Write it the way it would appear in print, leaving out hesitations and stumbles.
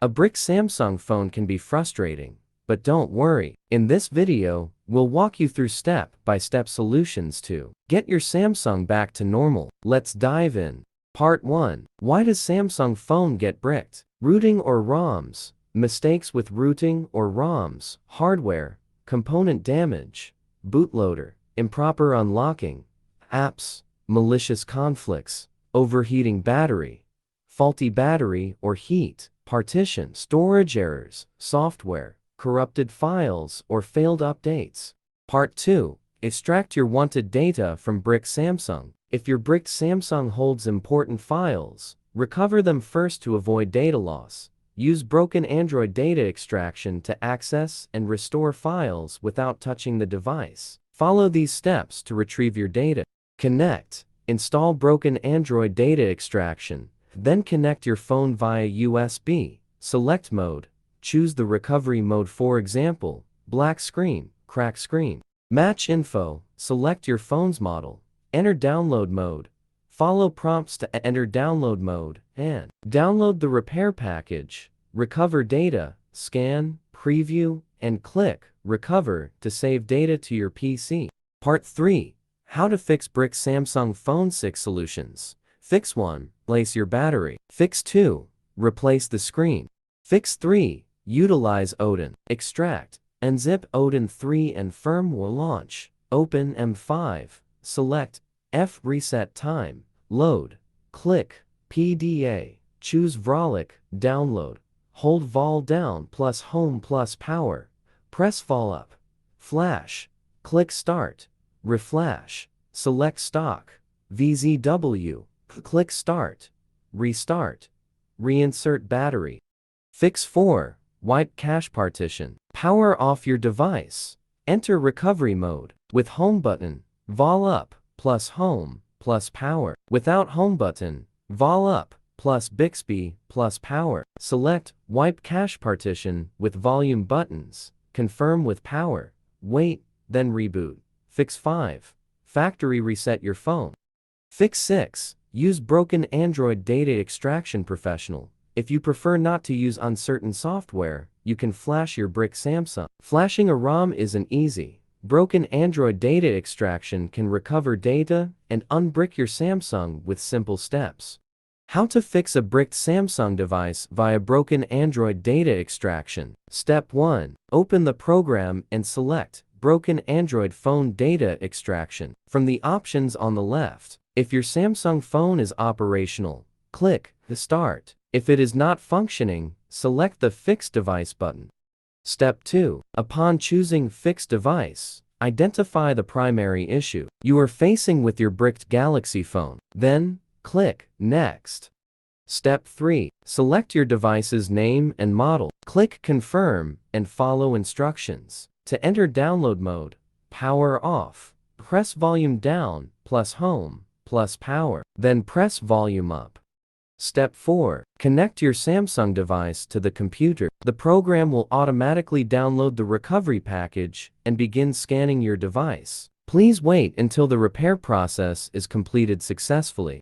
A brick Samsung phone can be frustrating, but don't worry. In this video, we'll walk you through step-by-step solutions to get your Samsung back to normal. Let's dive in. Part 1. Why does Samsung phone get bricked? Rooting or ROMs. Mistakes with rooting or ROMs. Hardware, component damage, bootloader, improper unlocking, apps, malicious conflicts, overheating battery, faulty battery or heat, partition, storage errors, software, corrupted files or failed updates. Part 2. Extract your wanted data from brick Samsung. If your bricked Samsung holds important files, recover them first to avoid data loss. Use broken Android data extraction to access and restore files without touching the device. Follow these steps to retrieve your data. Connect. Install broken Android data extraction. Then connect your phone via USB. Select mode. Choose the recovery mode, for example, black screen, crack screen. Match info. Select your phone's model. Enter download mode. Follow prompts to enter download mode and download the repair package. Recover data. Scan, preview, and click Recover to save data to your PC. Part 3. How to fix brick Samsung phone. 6 solutions. Fix 1. Replace your battery. Fix 2. Replace the screen. Fix 3. Utilize Odin. Extract. Unzip Odin 3 and firmware launch. Open M5. Select F. Reset time. Load. Click PDA. Choose Vrolic. Download. Hold Vol down plus Home plus Power. Press Vol up. Flash. Click Start. Reflash. Select Stock. VZW. Click Start. Restart. Reinsert battery. Fix 4. Wipe cache partition. Power off your device. Enter recovery mode. With home button, Vol up plus Home plus Power. Without home button, Vol up plus Bixby plus Power. Select Wipe cache partition with volume buttons. Confirm with power. Wait, then reboot. Fix 5. Factory reset your phone. Fix 6. Use broken Android data extraction professional. If you prefer not to use uncertain software, you can flash your brick Samsung. Flashing a ROM isn't easy. Broken Android data extraction can recover data and unbrick your Samsung with simple steps. How to fix a bricked Samsung device via broken Android data extraction. Step 1. Open the program and select Broken Android Phone Data Extraction from the options on the left. If your Samsung phone is operational, click the Start. If it is not functioning, select the Fix Device button. Step 2. Upon choosing Fix Device, identify the primary issue you are facing with your bricked Galaxy phone. Then, click Next. Step 3. Select your device's name and model. Click Confirm and follow instructions. To enter download mode, power off. Press volume down plus Home plus Power. Then press volume up. Step 4. Connect your Samsung device to the computer. The program will automatically download the recovery package and begin scanning your device. Please wait until the repair process is completed successfully.